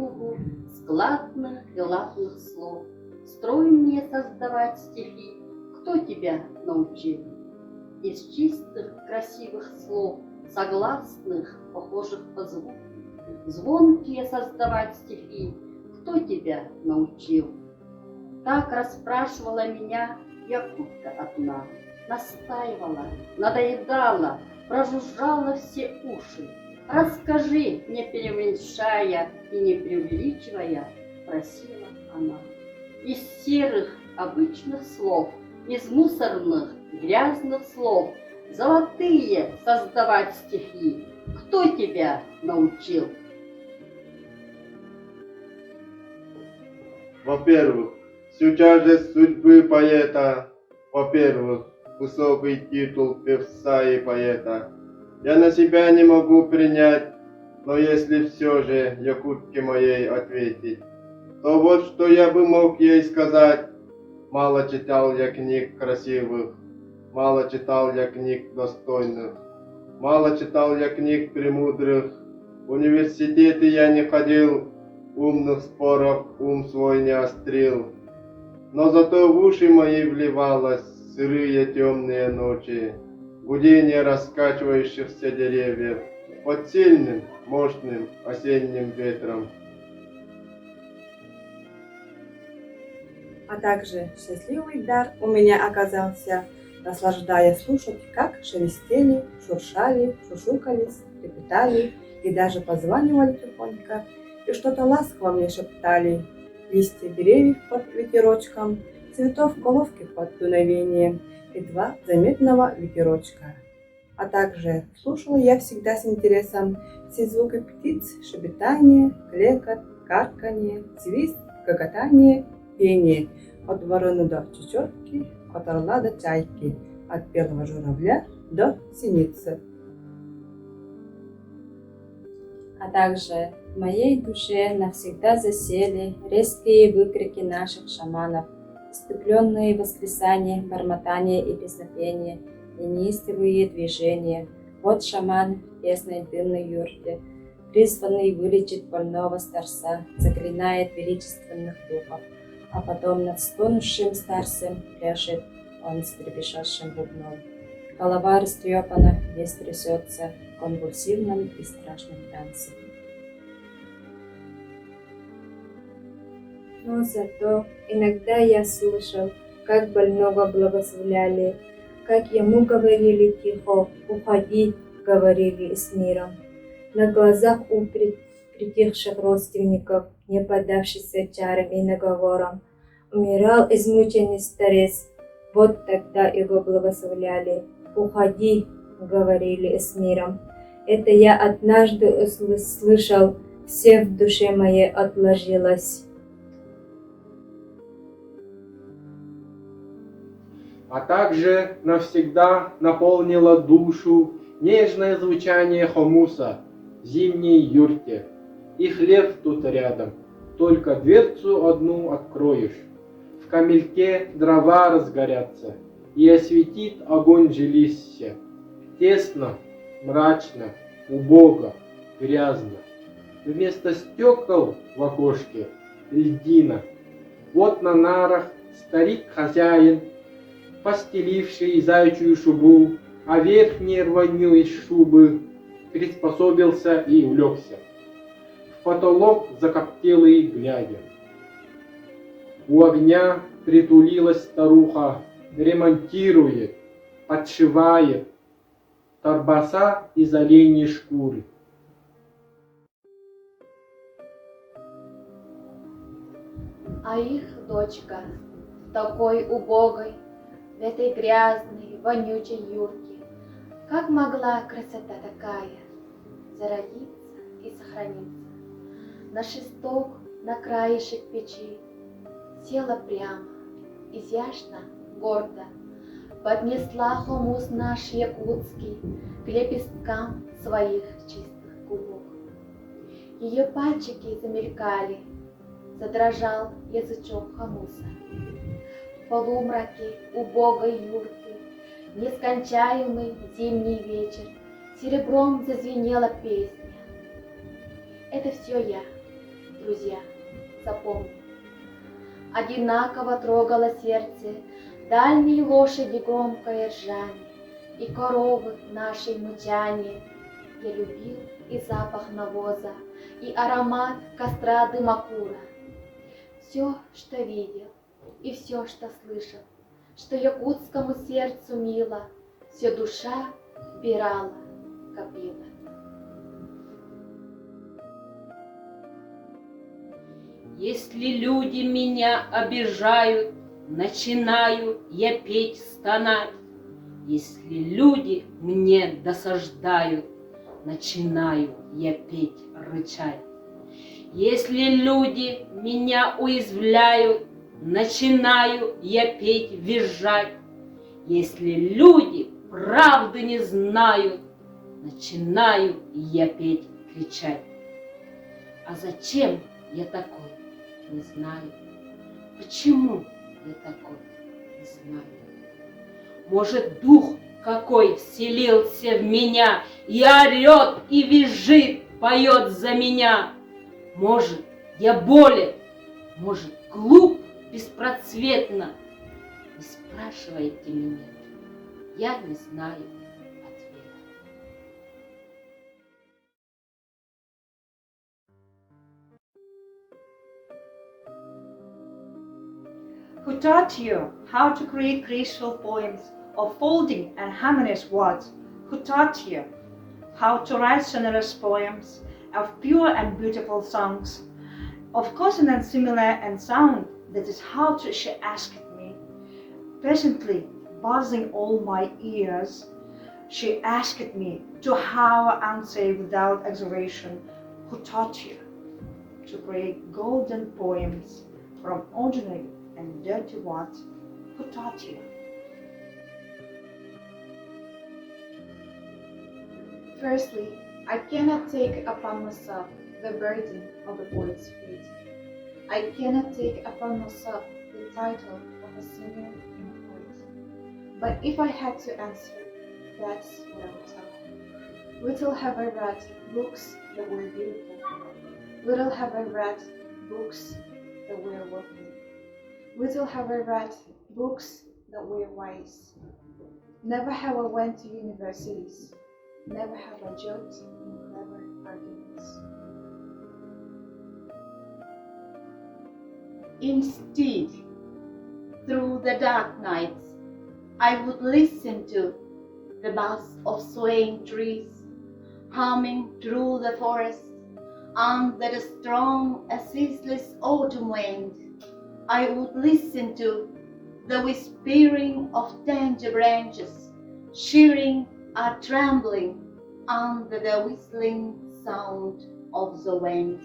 югу складных и ладных слов. Стройные создавать стихи, кто тебя научил? Из чистых, красивых слов, согласных, похожих по звуку, звонкие создавать стихи, кто тебя научил? Так расспрашивала меня якутка одна, настаивала, надоедала, прожужжала все уши. Расскажи, не преуменьшая и не преувеличивая, просила она. Из серых обычных слов, из мусорных грязных слов, золотые создавать стихи, кто тебя научил? Во-первых, всю тяжесть судьбы поэта, во-первых, высокий титул певца и поэта я на себя не могу принять, но если все же якутке моей ответить, то вот что я бы мог ей сказать. Мало читал я книг красивых, мало читал я книг достойных, мало читал я книг премудрых, в университеты я не ходил, умных споров ум свой не острил. Но зато в уши мои вливалось сырые темные ночи, гудение раскачивающихся деревьев под сильным, мощным осенним ветром. А также счастливый дар у меня оказался, наслаждаясь слушать, как шелестели, шуршали, шушукались, трепетали и даже позванивали тихонько, и что-то ласково мне шептали листья деревьев под ветерочком, цветов головки под дуновением едва заметного ветерочка. А также слушала я всегда с интересом все звуки птиц, щебетание, клекот, карканье, свист, гоготание, пение, от вороны до чечетки, от орла до чайки, от белого журавля до синицы. А также в моей душе навсегда засели резкие выкрики наших шаманов, иступленные восклицания, бормотания и песнопения, и неистовые движения. Вот шаман в тесной дымной юрте, призванный вылечить больного старца, заклинает величественных духов, а потом над стонущим старцем пляшет он с трепещущим бубном. Голова растрепана, весь трясется в конвульсивном и страшном танце. Но зато иногда я слышал, как больного благословляли, как ему говорили тихо: «Уходи», говорили с миром. На глазах у притихших родственников, не поддавшихся чарам и наговорам, умирал измученный старец. Вот тогда его благословляли. «Уходи», говорили с миром. Это я однажды услышал, все в душе моей отложилось. А также навсегда наполнило душу нежное звучание хомуса в зимней юрте. И хлеб тут рядом, только дверцу одну откроешь. В камельке дрова разгорятся, и осветит огонь жилища. Тесно, мрачно, убого, грязно. Вместо стекол в окошке льдина. Вот на нарах старик-хозяин, постеливший заячью шубу, а верхней рванью из шубы приспособился и улегся. В потолок закоптелый глядя. У огня притулилась старуха, ремонтирует, подшивает торбаса из оленьей шкуры. А их дочка, такой убогой, в этой грязной, вонючей юрте, как могла красота такая зародиться и сохраниться? На шесток, на краешек печи села прямо, изящно, гордо, поднесла хомус наш якутский к лепесткам своих чистых губок. Ее пальчики замелькали, задрожал язычок хомуса. В полумраке убогой юрты, нескончаемый зимний вечер, серебром зазвенела песня. Это все я, друзья, запомни. Одинаково трогало сердце дальней лошади громкое ржание и коровы нашей мычание. Я любил и запах навоза, и аромат костра дымокура. Все, что видел, и все, что слышал, что якутскому сердцу мило, все душа вбирала, копила. Если люди меня обижают, начинаю я петь, стонать. Если люди мне досаждают, начинаю я петь, рычать. Если люди меня уязвляют, начинаю я петь, визжать. Если люди правды не знают, начинаю я петь, кричать. А зачем я такой? Не знаю. Почему я такой? Не знаю. Может, дух какой вселился в меня и орет, и визжит, поет за меня. Может, я болен, может, глуп, беспроцветно. Не спрашивайте меня, я не знаю ответа. Who taught you how to create graceful poems of folding and harmonious words? Who taught you how to write sonorous poems of pure and beautiful songs, of consonants similar in sound? That is how to, she asked me. Presently, buzzing all my ears, she asked me to how answer without exaggeration. Who taught you to create golden poems from ordinary and dirty words? Who taught you? Firstly, I cannot take upon myself the burden of a poet's fate. I cannot take upon myself the title of a singer and a poet. But if I had to answer, that's what I would tell. Little have I read books that were beautiful. Little have I read books that were worthy. Little have I read books that were wise. Never have I went to universities. Never have I joked in clever arguments. Instead, through the dark nights, I would listen to the buzz of swaying trees, humming through the forest under the strong, ceaseless autumn wind. I would listen to the whispering of tender branches, shivering or trembling under the whistling sound of the wind.